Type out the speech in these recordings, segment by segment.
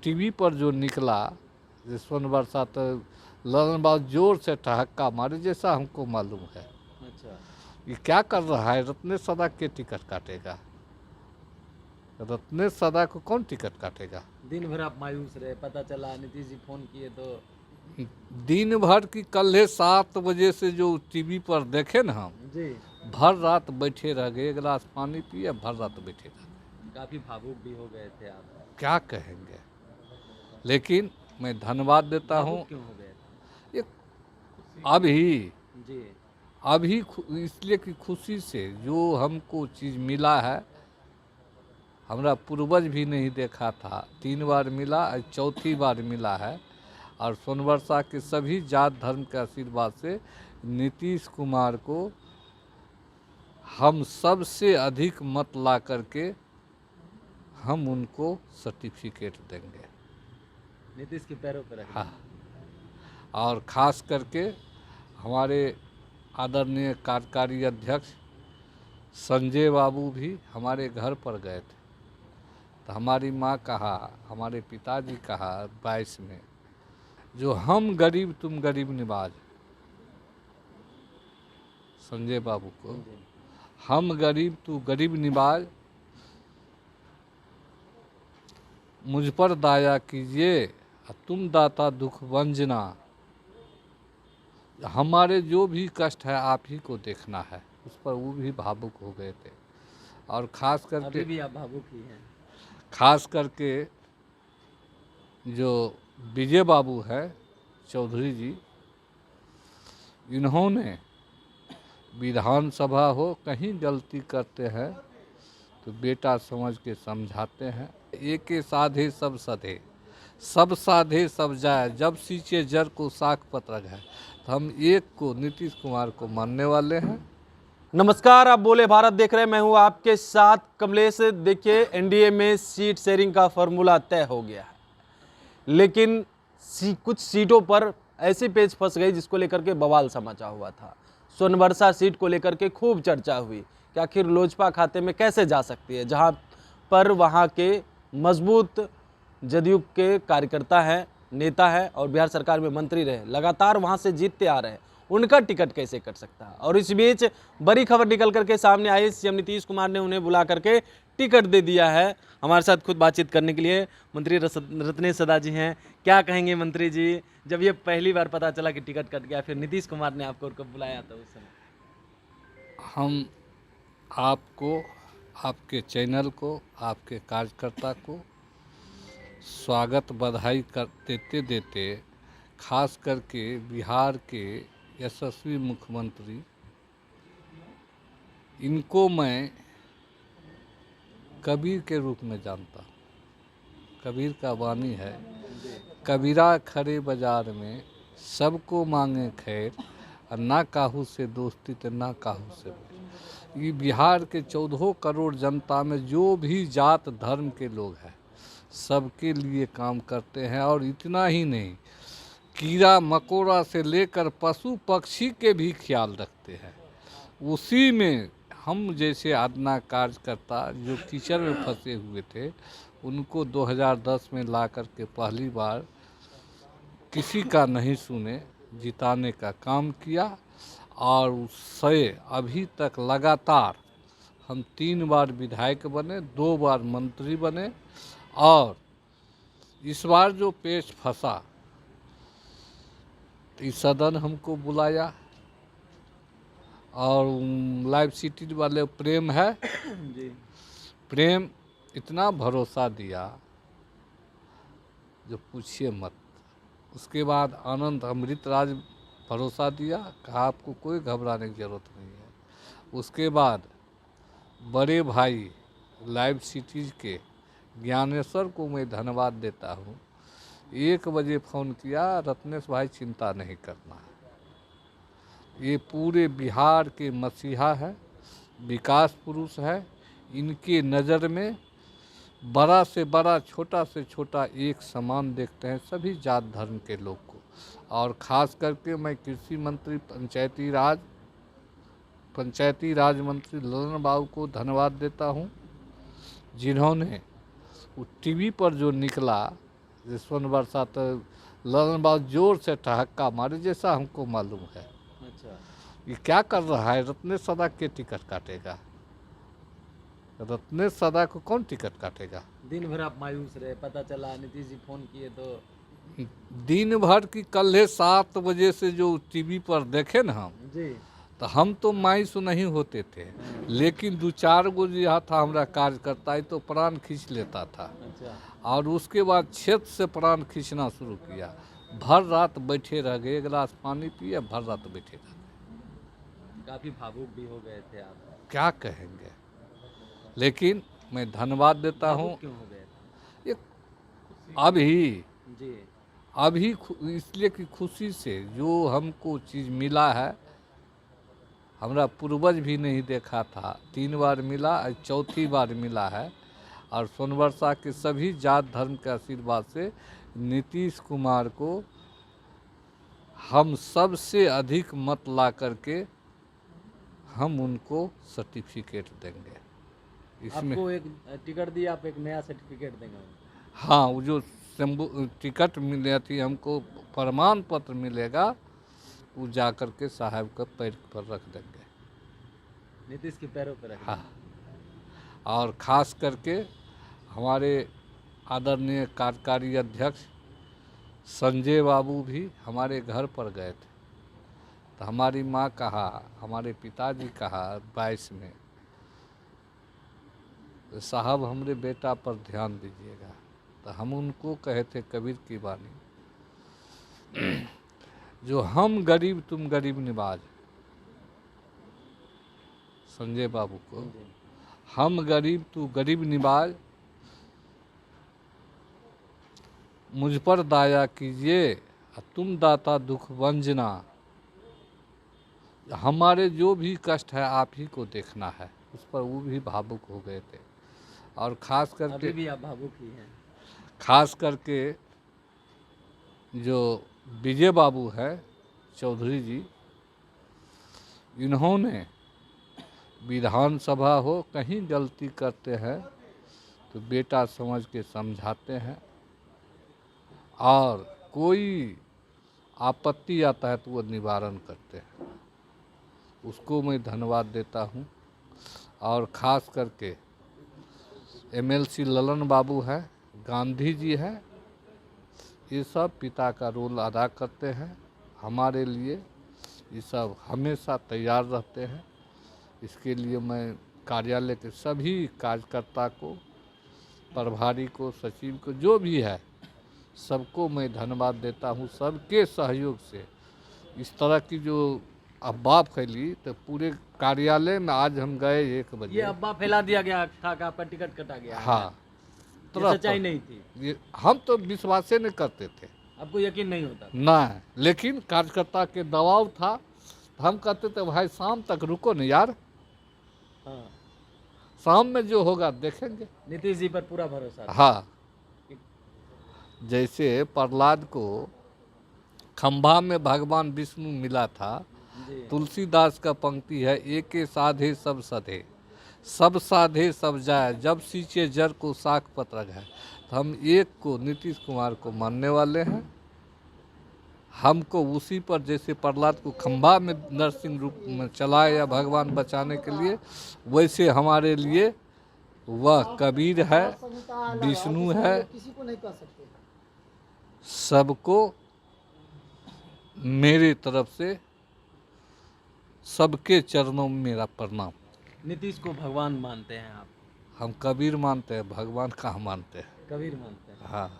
TV पर जो निकला जसवंत वर्षा, तो ललन बाबू जोर से ठहक्का मारे जैसा हमको मालूम है। अच्छा, ये क्या कर रहा है? रत्नेश सदा के टिकट काटेगा? रत्नेश सदा को कौन टिकट काटेगा? दिन भर आप मायूस रहे, पता चला नीतीश जी फोन किए तो दिन भर की कल 7 बजे से जो टीवी पर देखे ना हम, जी भर रात बैठे रह गए, 1 गिलास पानी पिए, भर रात बैठे रह गए। काफी भावुक भी हो गए थे आप। क्या कहेंगे? लेकिन मैं धन्यवाद देता हूँ। भावुक क्यों हो गए थे? ये अभी जी अभी इसलिए कि खुशी से जो हमको चीज़ मिला है, हमारा पूर्वज भी नहीं देखा था। 3 बार मिला, आज चौथी बार मिला है। और सोनवर्षा के सभी जात धर्म के आशीर्वाद से नीतीश कुमार को हम सबसे अधिक मत ला करके हम उनको सर्टिफिकेट देंगे। नीतीश के पैरों पर रख हाँ, और ख़ास करके हमारे आदरणीय कार्यकारी अध्यक्ष संजय बाबू भी हमारे घर पर गए थे, तो हमारी माँ कहा, हमारे पिताजी कहा 22 में, जो हम गरीब तुम गरीब निवाज, संजय बाबू को, जी। हम गरीब तू गरीब निवाज, मुझ पर दया कीजिए, तुम दाता दुख वंजना, हमारे जो भी कष्ट है आप ही को देखना है। उस पर वो भी भावुक हो गए थे। और ख़ास अभी करके भी आप भावुक ही हैं। खास करके जो विजय बाबू है चौधरी जी, इन्होंने विधानसभा हो कहीं गलती करते हैं तो बेटा समझ के समझाते हैं। एक साधे सब सधे, सब साधे सब जाए, जब सींचे जर को साख पत्र है। तो हम एक को, नीतीश कुमार को मानने वाले हैं। नमस्कार, आप बोले भारत देख रहे हैं, मैं हूं आपके साथ कमलेश। देखिए, एनडीए में सीट शेयरिंग का फॉर्मूला तय हो गया है, लेकिन कुछ सीटों पर ऐसे पेच फंस गई जिसको लेकर के बवाल समझा हुआ था। सोनवर्षा सीट को लेकर के खूब चर्चा हुई कि आखिर लोजपा खाते में कैसे जा सकती है, जहां पर वहां के मजबूत जदयू के कार्यकर्ता हैं, नेता है और बिहार सरकार में मंत्री रहे, लगातार वहां से जीतते आ रहे हैं, उनका टिकट कैसे कट सकता है। और इस बीच बड़ी खबर निकल करके सामने आई, सीएम नीतीश कुमार ने उन्हें बुला करके टिकट दे दिया है। हमारे साथ खुद बातचीत करने के लिए मंत्री रत्नेश सदा जी हैं। क्या कहेंगे मंत्री जी, जब ये पहली बार पता चला कि टिकट कट गया, फिर नीतीश कुमार ने आपको कब बुलाया था उस समय? हम आपको, आपके चैनल को, आपके कार्यकर्ता को स्वागत बधाई कर देते देते, खास करके बिहार के यशस्वी मुख्यमंत्री, इनको मैं कबीर के रूप में जानता हूँ। कबीर का वाणी है, कबीरा खड़े बाजार में सबको मांगे खैर, और ना काहू से दोस्ती तो ना काहू से बैर। ये बिहार के 14 करोड़ जनता में जो भी जात धर्म के लोग हैं सबके लिए काम करते हैं। और इतना ही नहीं, कीड़ा मकोड़ा से लेकर पशु पक्षी के भी ख्याल रखते हैं। उसी में हम जैसे आदना कार्यकर्ता जो कीचड़ में फंसे हुए थे, उनको 2010 में ला करके पहली बार किसी का नहीं सुने जिताने का काम किया। और उससे अभी तक लगातार हम 3 बार विधायक बने, 2 बार मंत्री बने। और इस बार जो पेच फंसा, इस सदन हमको बुलाया, और लाइव सिटी वाले प्रेम है जी। प्रेम इतना भरोसा दिया जो पूछिए मत। उसके बाद आनंद अमृत राज भरोसा दिया, कहा आपको कोई घबराने की ज़रूरत नहीं है। उसके बाद बड़े भाई लाइव सिटीज़ के ज्ञानेश्वर को मैं धन्यवाद देता हूँ। 1 बजे फ़ोन किया, रत्नेश भाई चिंता नहीं करना है, ये पूरे बिहार के मसीहा है, विकास पुरुष है। इनके नज़र में बड़ा से बड़ा, छोटा से छोटा एक समान देखते हैं सभी जात धर्म के लोग को। और ख़ास करके मैं कृषि मंत्री, पंचायती राज मंत्री ललन बाबू को धन्यवाद देता हूँ, जिन्होंने वो टीवी पर जो निकला रिश्वन वर्षा तो ललन बाबू जोर से ठहक्का मारे जैसा हमको मालूम है। अच्छा, ये क्या कर रहा है? रत्नेश सदा के टिकट काटेगा? रत्नेश सदा को कौन टिकट काटेगा? दिन भर आप मायूस रहे, पता चला नीतीश जी फोन किए तो दिन भर की कल 7 बजे से जो टीवी पर देखे ना हम, जी तो हम तो मायूस नहीं होते थे, लेकिन 2-4 गो यहाँ था हमारा कार्यकर्ता ही तो प्राण खींच लेता था। अच्छा, और उसके बाद क्षेत्र से प्राण खींचना शुरू किया। भर रात बैठे रह गए, 1 गिलास पानी पिए, भर रात बैठे रह गए। काफी भावुक भी हो गए थे आप। क्या कहेंगे, लेकिन मैं धन्यवाद देता हूँ। क्यों हो गए थे? ये अभी जी इसलिए कि खुशी से जो हमको चीज़ मिला है, हमारा पूर्वज भी नहीं देखा था। 3 बार मिला, आज 4थी बार मिला है। और सोनवर्षा के सभी जात धर्म के आशीर्वाद से नीतीश कुमार को हम सबसे अधिक मत ला करके हम उनको सर्टिफिकेट देंगे। इसमें आपको एक टिकट दिया, आप एक नया सर्टिफिकेट देंगे? हाँ, वो जो टिकट मिले थी हमको, प्रमाण पत्र मिलेगा, वो जा कर के साहब का पैर पर रख देंगे। नीतीश के पैरों पर रख हाँ, और ख़ास करके हमारे आदरणीय कार्यकारी अध्यक्ष संजय बाबू भी हमारे घर पर गए थे। तो हमारी माँ कहा, हमारे पिताजी कहा 22 में, साहब हमारे बेटा पर ध्यान दीजिएगा। तो हम उनको कहे थे कबीर की वाणी, जो हम गरीब तुम गरीब निवाज, संजय बाबू को, हम गरीब तू गरीब निवाज, मुझ पर दया कीजिए, तुम दाता दुख वंजना। हमारे जो भी कष्ट है आप ही को देखना है। उस पर वो भी भावुक हो गए थे। और ख़ास करके अभी भी आप भावुक ही हैं। खास करके जो विजय बाबू है चौधरी जी, इन्होंने विधानसभा हो कहीं गलती करते हैं तो बेटा समझ के समझाते हैं, और कोई आपत्ति आता है तो वो निवारण करते हैं। उसको मैं धन्यवाद देता हूँ। और ख़ास करके MLC ललन बाबू है, गांधी जी है, ये सब पिता का रोल अदा करते हैं हमारे लिए। ये सब हमेशा तैयार रहते हैं। इसके लिए मैं कार्यालय के सभी कार्यकर्ता को, प्रभारी को, सचिव को, जो भी है, सबको मैं धन्यवाद देता हूँ। सबके सहयोग से इस तरह की जो अफवाह फैली, तो पूरे कार्यालय में आज हम गए 1 बजे। ये अफवाह फैला दिया गया था कि आपका टिकट कटा गया? हाँ, ये सच्चाई नहीं थी? ये हम तो विश्वास नहीं करते थे, आपको यकीन नहीं होता? ना, लेकिन कार्यकर्ता के दबाव था। हम कहते थे भाई शाम तक रुको न यार, हाँ, शाम में जो होगा देखेंगे। नीतीश जी पर पूरा भरोसा था। हाँ, जैसे प्रहलाद को खंभा में भगवान विष्णु मिला था, जी तुलसीदास का पंक्ति है, एके साधे सब सधे, सब साधे सब जाए, जब सींचे जर को साख पत्र है। तो हम एक को, नीतीश कुमार को मानने वाले हैं। हमको उसी पर, जैसे प्रहलाद को खंभा में नरसिंह रूप में चलाए या भगवान बचाने के लिए, वैसे हमारे लिए वह कबीर है, विष्णु है। किसी को नहीं कह सकते। सबको मेरे तरफ से सबके चरणों में मेरा प्रणाम। नीतीश को भगवान मानते हैं आप? हम कबीर मानते हैं, भगवान कहाँ मानते हैं। कबीर मानते हैं। हाँ,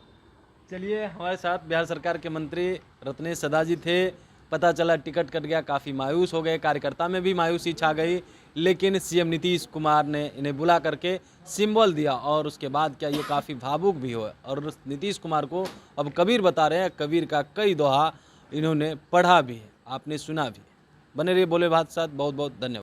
चलिए, हमारे साथ बिहार सरकार के मंत्री रत्नेश सदा जी थे। पता चला टिकट कट गया, काफ़ी मायूस हो गए, कार्यकर्ता में भी मायूसी छा गई, लेकिन सीएम नीतीश कुमार ने इन्हें बुला करके सिंबल दिया, और उसके बाद क्या ये काफ़ी भावुक भी हुए, और नीतीश कुमार को अब कबीर बता रहे हैं। कबीर का कई दोहा इन्होंने पढ़ा भी है, आपने सुना भी है। बने रहिए बोले भारत साथ। बहुत बहुत धन्यवाद।